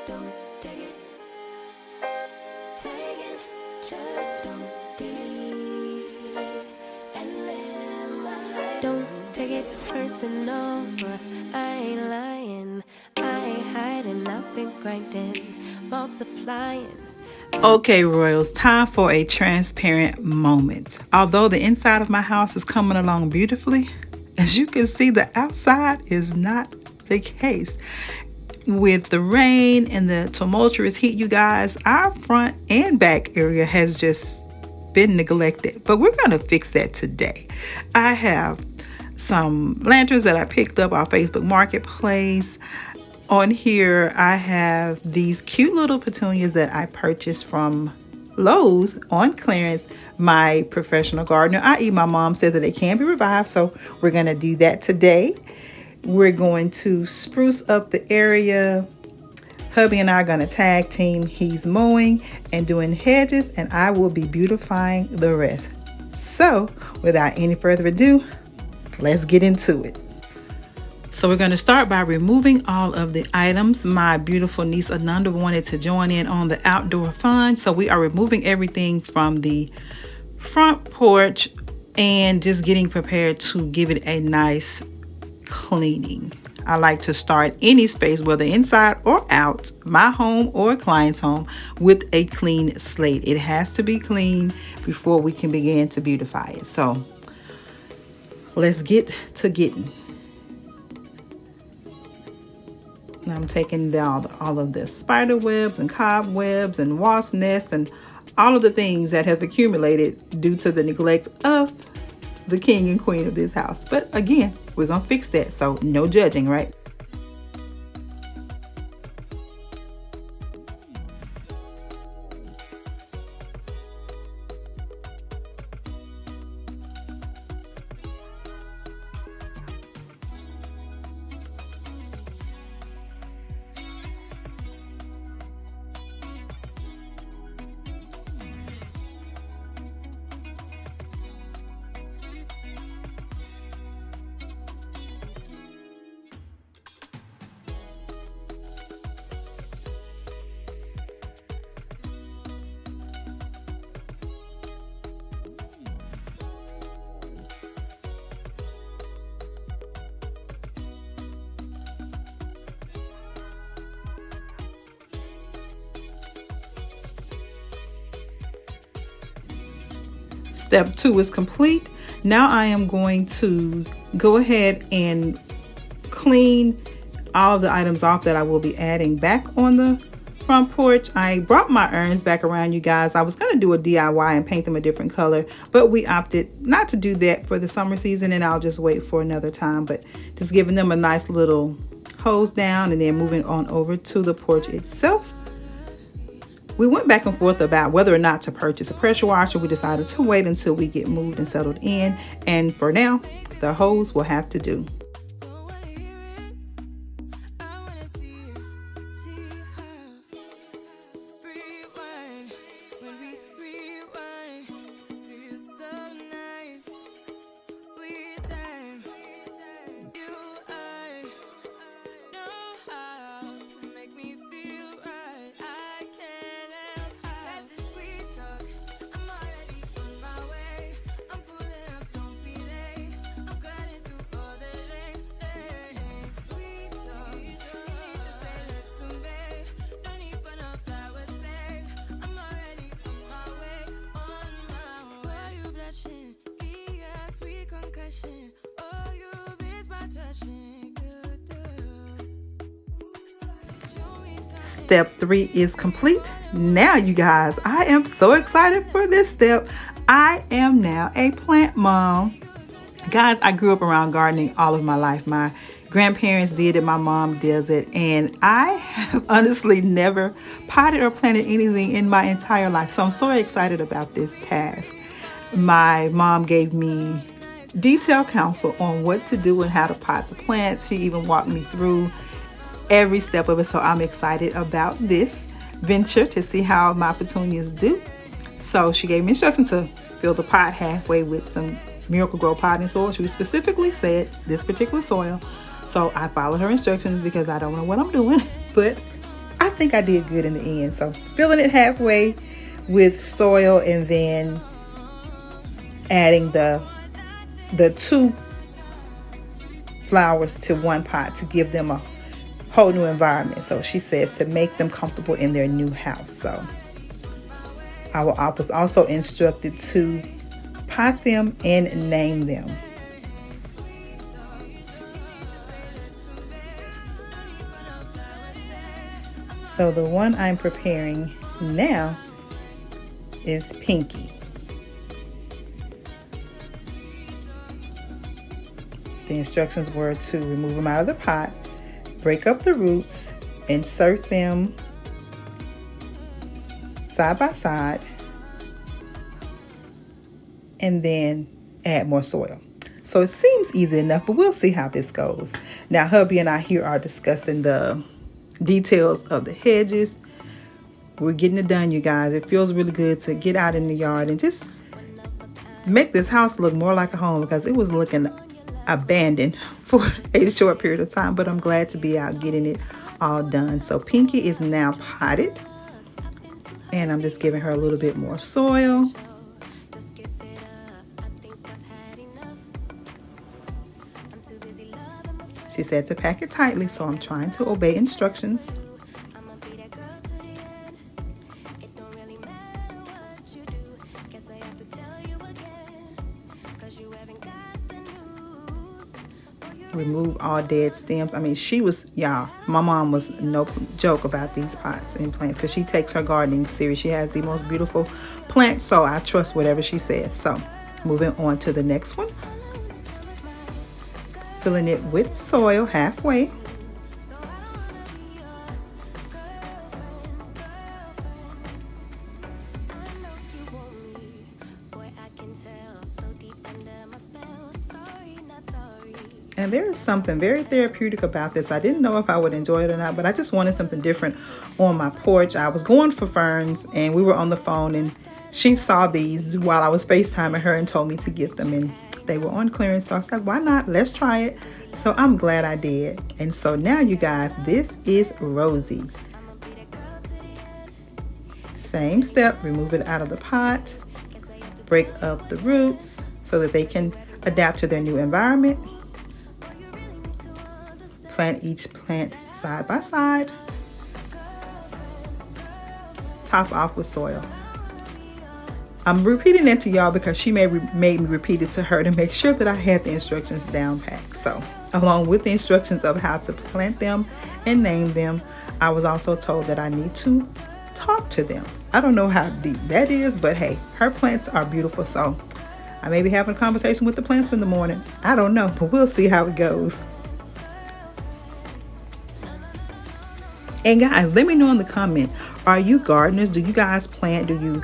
don't take it. Take it, just don't delete and live my life. Don't take it personal, but I ain't lying. I ain't hiding, I've been grinding, multiplying. Okay, Royals, time for a transparent moment. Although the inside of my house is coming along beautifully, as you can see, the outside is not the case. With the rain and the tumultuous heat, you guys, our front and back area has just been neglected. But we're going to fix that today. I have some lanterns that I picked up off Facebook Marketplace. On here, I have these cute little petunias that I purchased from Lowe's on clearance. My professional gardener, i.e. my mom, says that they can be revived, so we're going to do that today. We're going to spruce up the area. Hubby and I are going to tag team. He's mowing and doing hedges, and I will be beautifying the rest. So, without any further ado, let's get into it. So we're going to start by removing all of the items. My beautiful niece Ananda wanted to join in on the outdoor fun. So we are removing everything from the front porch and just getting prepared to give it a nice cleaning. I like to start any space, whether inside or out, my home or a client's home, with a clean slate. It has to be clean before we can begin to beautify it. So let's get to getting. I'm taking all of the spider webs and cobwebs and wasp nests and all of the things that have accumulated due to the neglect of the king and queen of this house. But again, we're going to fix that. So no judging, right? Step 2 is complete. Now I am going to go ahead and clean all of the items off that I will be adding back on the front porch. I brought my urns back around, you guys. I was going to do a DIY and paint them a different color, but we opted not to do that for the summer season, and I'll just wait for another time. But just giving them a nice little hose down and then moving on over to the porch itself. We went back and forth about whether or not to purchase a pressure washer. We decided to wait until we get moved and settled in. And for now, the hose will have to do. Step 3 is complete. Now, you guys, I am so excited for this step. I am now a plant mom. Guys, I grew up around gardening all of my life. My grandparents did it, my mom does it, and I have honestly never potted or planted anything in my entire life. So I'm so excited about this task. My mom gave me detailed counsel on what to do and how to pot the plants. She even walked me through every step of it. So I'm excited about this venture to see how my petunias do. So she gave me instructions to fill the pot halfway with some Miracle-Gro potting soil. She specifically said this particular soil. So I followed her instructions because I don't know what I'm doing, but I think I did good in the end. So filling it halfway with soil and then adding the 2 flowers to one pot to give them a whole new environment. So she says to make them comfortable in their new house. So I was also instructed to pot them and name them. So the one I'm preparing now is Pinky. The instructions were to remove them out of the pot, break up the roots, insert them side by side, and then add more soil. So it seems easy enough, but we'll see how this goes. Now, hubby and I here are discussing the details of the hedges. We're getting it done, you guys. It feels really good to get out in the yard and just make this house look more like a home, because it was looking abandoned for a short period of time, but I'm glad to be out getting it all done. So Pinky is now potted, and I'm just giving her a little bit more soil. She said to pack it tightly, so I'm trying to obey instructions. Remove all dead stems. I mean, y'all, my mom was no joke about these pots and plants, because she takes her gardening serious. She has the most beautiful plants, so I trust whatever she says. So moving on to the next one. Filling it with soil halfway. And there is something very therapeutic about this. I didn't know if I would enjoy it or not, but I just wanted something different on my porch. I was going for ferns, and we were on the phone, and she saw these while I was FaceTiming her and told me to get them, and they were on clearance. So I was like, why not? Let's try it. So I'm glad I did. And so now, you guys, this is Rosie. Same step, remove it out of the pot, break up the roots so that they can adapt to their new environment. Plant each plant side by side. Top off with soil. I'm repeating that to y'all because she made me repeat it to her to make sure that I had the instructions down packed. So, along with the instructions of how to plant them and name them, I was also told that I need to talk to them. I don't know how deep that is, but hey, her plants are beautiful. So, I may be having a conversation with the plants in the morning. I don't know, but we'll see how it goes. And guys, let me know in the comment, are you gardeners? Do you guys plant? Do you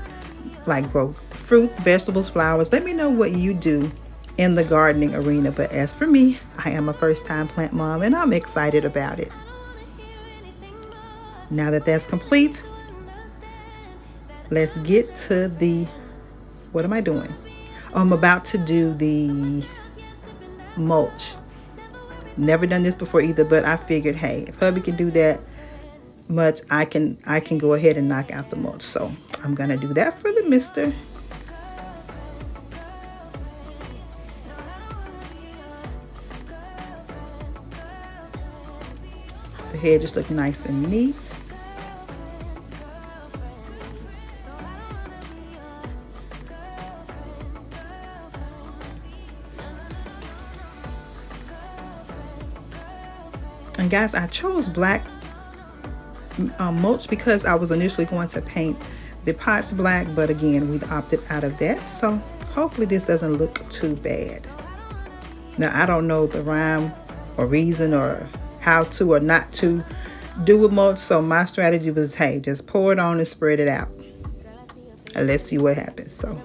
like grow fruits, vegetables, flowers? Let me know what you do in the gardening arena. But as for me, I am a first-time plant mom, and I'm excited about it. Now that that's complete, let's get to the, what am I doing? Oh, I'm about to do the mulch. Never done this before either, but I figured, hey, if hubby can do that much, I can go ahead and knock out the mulch. So I'm gonna do that for the mister. The hedges look nice and neat. And guys, I chose black mulch because I was initially going to paint the pots black, but again, we opted out of that. So hopefully this doesn't look too bad. Now, I don't know the rhyme or reason or how to or not to do with mulch, so my strategy was, hey, just pour it on and spread it out, and let's see what happens. So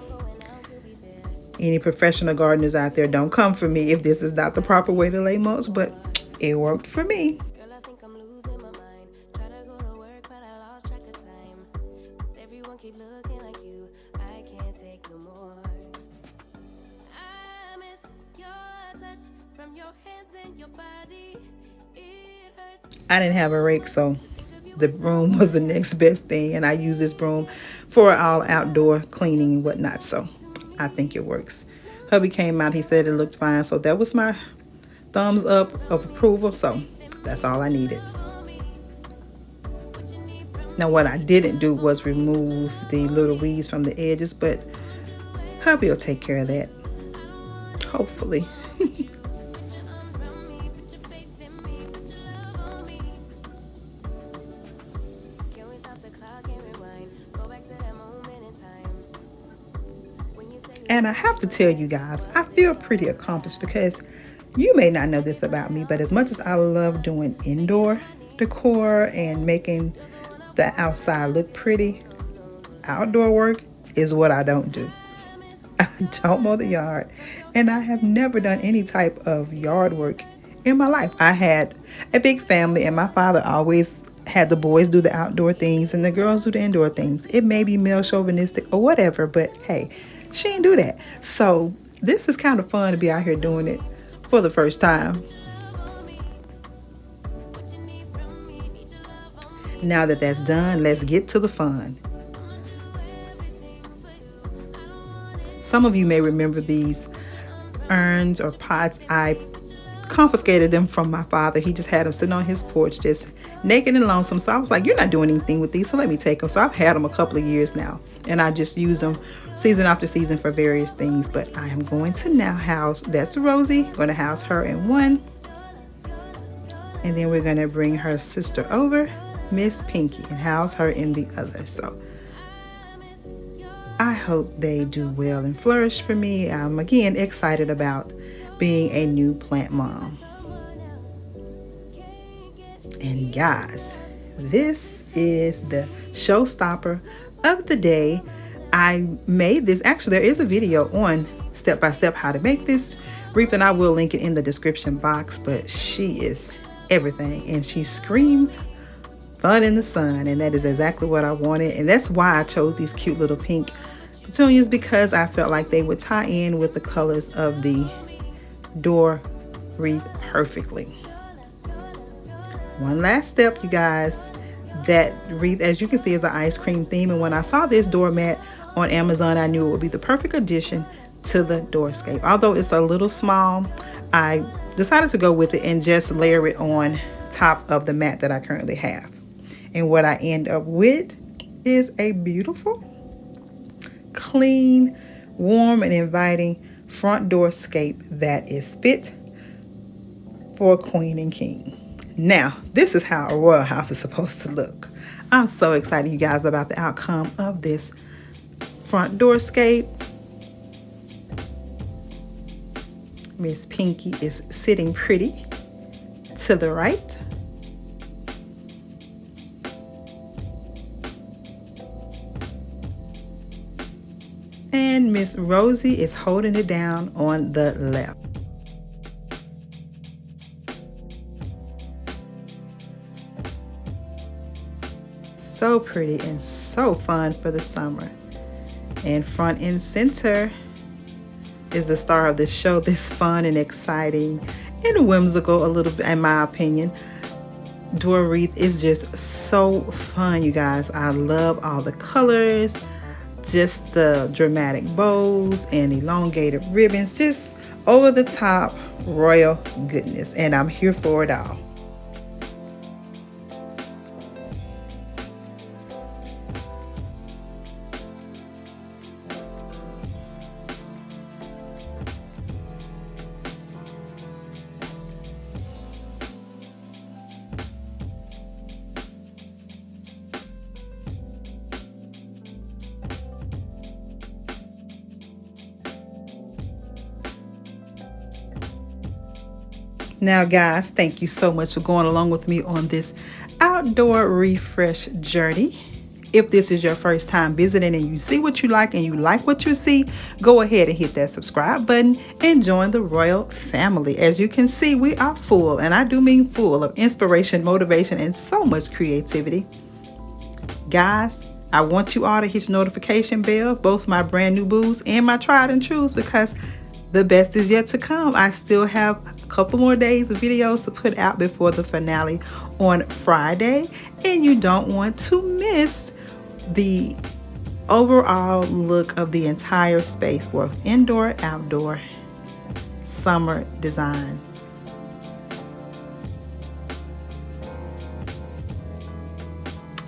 any professional gardeners out there, don't come for me if this is not the proper way to lay mulch, but it worked for me. I didn't have a rake, so the broom was the next best thing, and I use this broom for all outdoor cleaning and whatnot, so I think it works. Hubby came out, he said it looked fine, so that was my thumbs up of approval, so that's all I needed. Now what I didn't do was remove the little weeds from the edges, but hubby will take care of that, hopefully. And I have to tell you guys, I feel pretty accomplished because you may not know this about me, but as much as I love doing indoor decor and making the outside look pretty, outdoor work is what I don't do. I don't mow the yard, and I have never done any type of yard work in my life. I had a big family, and my father always had the boys do the outdoor things and the girls do the indoor things. It may be male chauvinistic or whatever, but hey, she didn't do that. So this is kind of fun to be out here doing it for the first time. Now that that's done, let's get to the fun. Some of you may remember these urns or pots. I confiscated them from my father. He just had them sitting on his porch, just naked and lonesome. So I was like, you're not doing anything with these, so let me take them. So I've had them a couple of years now, and I just use them season after season for various things. But I am going to now house, that's Rosie, going to house her in one. And then we're going to bring her sister over, Miss Pinky, and house her in the other. So I hope they do well and flourish for me. I'm again excited about being a new plant mom. And guys, this is the showstopper of the day. I made this, actually there is a video on step by step how to make this wreath, and I will link it in the description box. But she is everything, and she screams fun in the sun, and that is exactly what I wanted. And that's why I chose these cute little pink petunias, because I felt like they would tie in with the colors of the door wreath perfectly. One last step, you guys. That wreath, as you can see, is an ice cream theme, and when I saw this doormat on Amazon, I knew it would be the perfect addition to the doorscape. Although it's a little small, I decided to go with it and just layer it on top of the mat that I currently have. And what I end up with is a beautiful, clean, warm, and inviting front doorscape that is fit for a queen and king. Now, this is how a royal house is supposed to look. I'm so excited, you guys, about the outcome of this front doorscape. Miss Pinky is sitting pretty to the right. And Miss Rosie is holding it down on the left. So pretty and so fun for the summer. And front and center is the star of the show. This fun and exciting and whimsical, a little bit in my opinion, door wreath is just so fun, you guys. I love all the colors, just the dramatic bows and elongated ribbons, just over the top royal goodness, and I'm here for it all. Now guys, thank you so much for going along with me on this outdoor refresh journey. If this is your first time visiting and you see what you like and you like what you see, go ahead and hit that subscribe button and join the royal family. As you can see, we are full, and I do mean full, of inspiration, motivation, and so much creativity. Guys, I want you all to hit your notification bells, both my brand new boos and my tried and trues, because the best is yet to come. I still have a couple more days of videos to put out before the finale on Friday, and you don't want to miss the overall look of the entire space, both indoor, outdoor, summer design.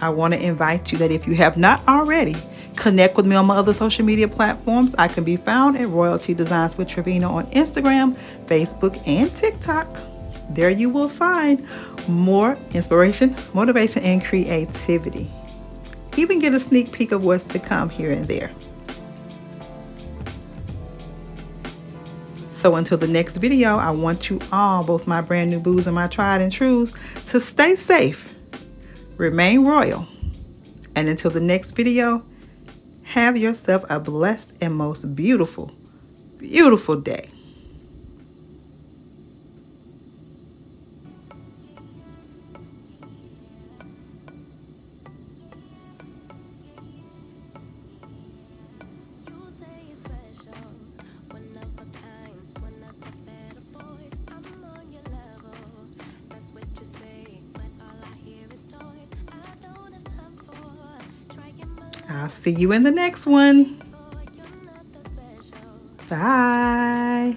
I want to invite you that if you have not already, connect with me on my other social media platforms. I can be found at RoyalTDesignswithTravina on Instagram, Facebook, and TikTok. There you will find more inspiration, motivation, and creativity. Even get a sneak peek of what's to come here and there. So until the next video, I want you all, both my brand new boos and my tried and trues, to stay safe, remain royal, and until the next video, have yourself a blessed and most beautiful, beautiful day. You say it's special, one of a kind, one of the better boys. I'm on your level, that's what you say, but all I hear is noise. I don't have time for trying my life. I'll see you in the next one. You're not that special. Bye.